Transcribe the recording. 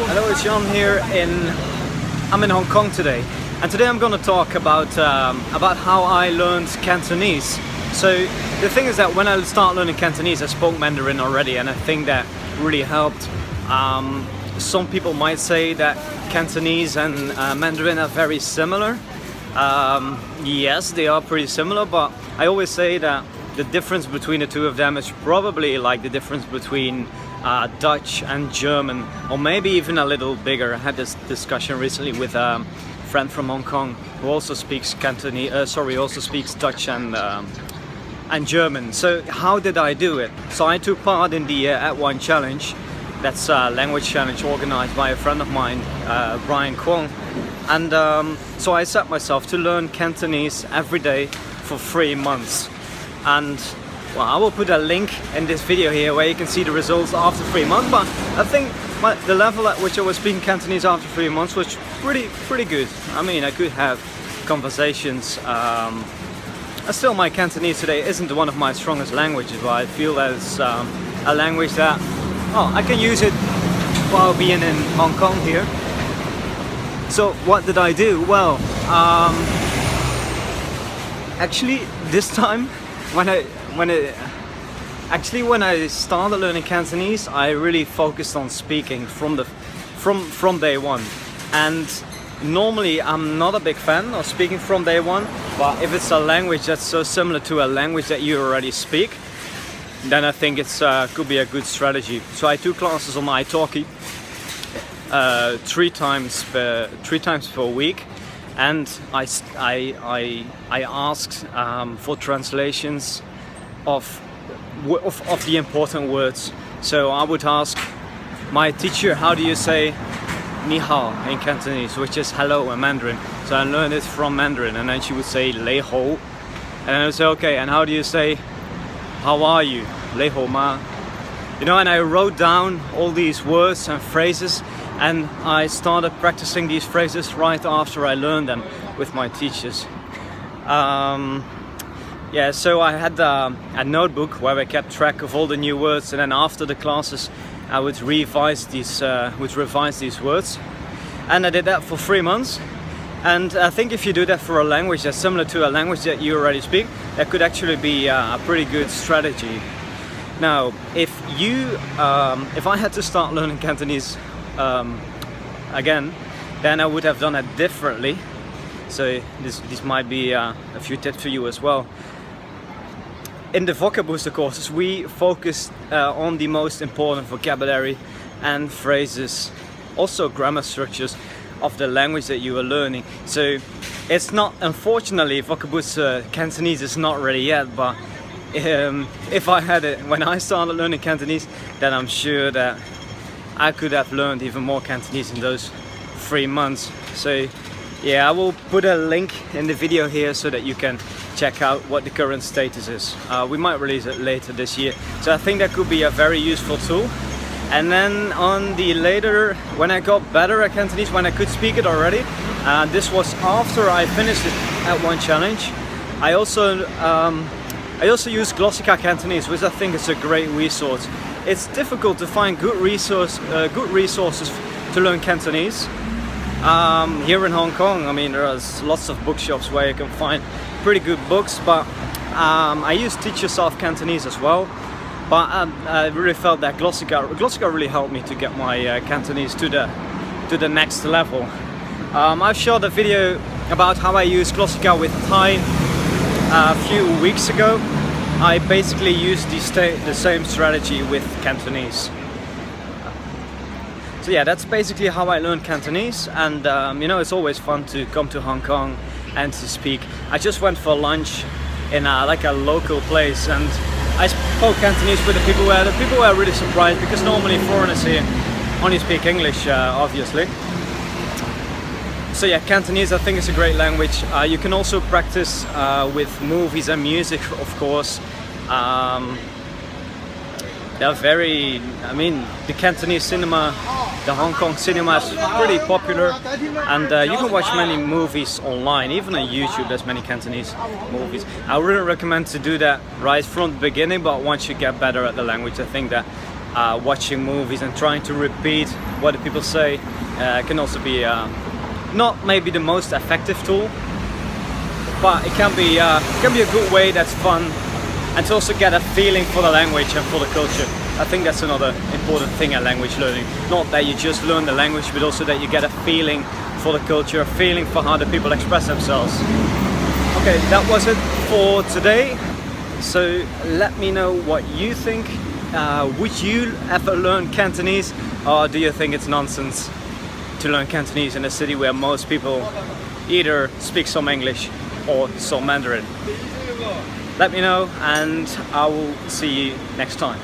Hello, it's Jan here I'm in Hong Kong today, and today I'm going to talk about how I learned Cantonese. So the thing is that when I started learning Cantonese, I spoke Mandarin already, and I think that really helped. Some people might say that Cantonese and Mandarin are very similar. Yes, they are pretty similar, but I always say that the difference between the two of them is probably like the difference between Dutch and German, or maybe even a little bigger. I had this discussion recently with a friend from Hong Kong who also speaks Cantonese. Also speaks Dutch and German. So how did I do it? So I took part in the @1 challenge. That's a language challenge organized by a friend of mine, Brian Kwong. And so I set myself to learn Cantonese every day for 3 months. And well, I will put a link in this video here where you can see the results after 3 months. But I think the level at which I was speaking Cantonese after 3 months was pretty good. I mean, I could have conversations. Still, my Cantonese today isn't one of my strongest languages, but I feel that it's a language that I can use it while being in Hong Kong here. So what did I do? Well, actually this time when I started learning Cantonese, I really focused on speaking from day one. And normally I'm not a big fan of speaking from day one, but if it's a language that's so similar to a language that you already speak, then I think it's could be a good strategy. So I took classes on italki 3 times per week, and I asked for translations of the important words. So I would ask my teacher, how do you say ni hao in Cantonese, which is hello in Mandarin. So I learned it from Mandarin, and then she would say lei hou, and I would say, okay, and how do you say how are you? Lei hou ma. You know, and I wrote down all these words and phrases, and I started practicing these phrases right after I learned them with my teachers. Yeah, so I had a notebook where I kept track of all the new words, and then after the classes I would revise these words, and I did that for 3 months. And I think if you do that for a language that's similar to a language that you already speak, that could actually be a pretty good strategy. Now, if I had to start learning Cantonese again, then I would have done it differently. So this might be a few tips for you as well. In the vocab booster courses, we focus on the most important vocabulary and phrases, also grammar structures of the language that you are learning. So it's not, unfortunately, vocab booster Cantonese is not ready yet, but if I had it when I started learning Cantonese, then I'm sure that I could have learned even more Cantonese in those 3 months. So yeah, I will put a link in the video here so that you can check out what the current status is. We might release it later this year, so I think that could be a very useful tool. And then on the later, when I got better at Cantonese, when I could speak it already, this was after I finished it @1 challenge. I also use Glossica Cantonese, which I think is a great resource. It's difficult to find good resources to learn Cantonese. Here in Hong Kong, I mean, there's lots of bookshops where you can find pretty good books, but I use Teach Yourself Cantonese as well. But I really felt that Glossica really helped me to get my Cantonese to the next level. I've shot a video about how I use Glossica with Thai a few weeks ago. I basically used the same strategy with Cantonese. So yeah, that's basically how I learned Cantonese, and you know, it's always fun to come to Hong Kong and to speak. I just went for lunch in like a local place, and I spoke Cantonese with the people were really surprised, because normally foreigners here only speak English, obviously. So yeah, Cantonese I think is a great language. You can also practice with movies and music, of course. they're very, I mean, the Cantonese cinema, the Hong Kong cinema is pretty popular, and you can watch many movies online, even on YouTube. There's many Cantonese movies. I wouldn't recommend to do that right from the beginning, but once you get better at the language, I think that watching movies and trying to repeat what the people say can also be not maybe the most effective tool, but it can be a good way that's fun, and to also get a feeling for the language and for the culture. I think that's another important thing at language learning. Not that you just learn the language, but also that you get a feeling for the culture, a feeling for how the people express themselves. Okay, that was it for today. So let me know what you think. Would you ever learn Cantonese, or do you think it's nonsense to learn Cantonese in a city where most people either speak some English or some Mandarin? Let me know, and I will see you next time.